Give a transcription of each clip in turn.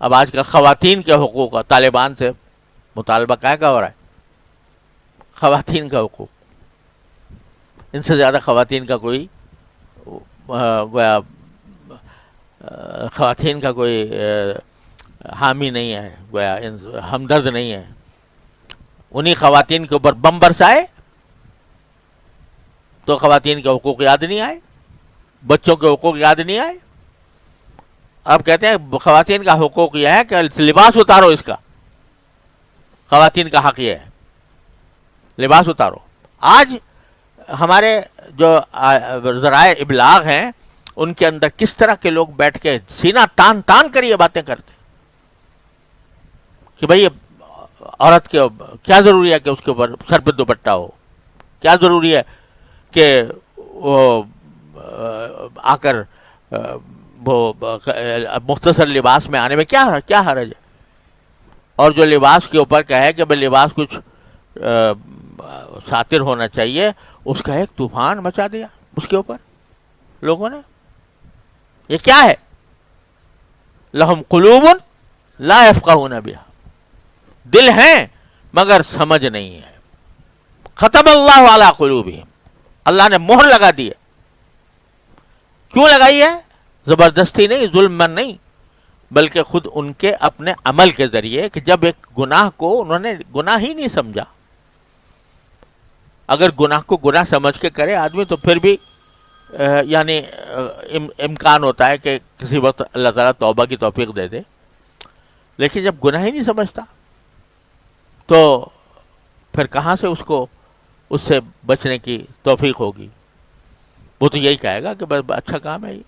اب آج کل خواتین کے حقوق کا طالبان سے مطالبہ کا ہو رہا ہے، خواتین کا حقوق. ان سے زیادہ خواتین کا کوئی گویا خواتین کا کوئی حامی نہیں ہے، گویا ہمدرد نہیں ہے. انہی خواتین کے اوپر بم برسائے تو خواتین کے حقوق یاد نہیں آئے، بچوں کے حقوق یاد نہیں آئے. اب کہتے ہیں خواتین کا حقوق یہ ہے کہ لباس اتارو، اس کا خواتین کا حق یہ ہے لباس اتارو. آج ہمارے جو ذرائع ابلاغ ہیں ان کے اندر کس طرح کے لوگ بیٹھ کے سینہ تان تان کر یہ باتیں کرتے کہ بھئی عورت کے کیا ضروری ہے کہ اس کے اوپر سر پہ دوپٹہ ہو، کیا ضروری ہے کہ وہ آ کر وہ مختصر لباس میں آنے میں کیا حرج ہے. اور جو لباس کے اوپر کہے کہ بھئی لباس کچھ ساتر ہونا چاہیے، اس کا ایک طوفان مچا دیا اس کے اوپر لوگوں نے. یہ کیا ہے؟ لہم قلوب لا یفقہون بہا، دل ہیں مگر سمجھ نہیں ہے. ختم اللہ علی قلوبہم، اللہ نے مہر لگا دی ہے. کیوں لگائی ہے؟ زبردستی نہیں، ظلم نہیں، بلکہ خود ان کے اپنے عمل کے ذریعے کہ جب ایک گناہ کو انہوں نے گناہ ہی نہیں سمجھا. اگر گناہ کو گناہ سمجھ کے کرے آدمی تو پھر بھی یعنی امکان ہوتا ہے کہ کسی وقت اللہ تعالیٰ توبہ کی توفیق دے دے. لیکن جب گناہ ہی نہیں سمجھتا تو پھر کہاں سے اس سے بچنے کی توفیق ہوگی؟ وہ تو یہی کہے گا کہ بس اچھا کام ہے یہ.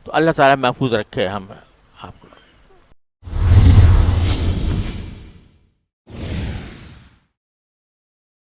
تو اللہ تعالیٰ محفوظ رکھے ہم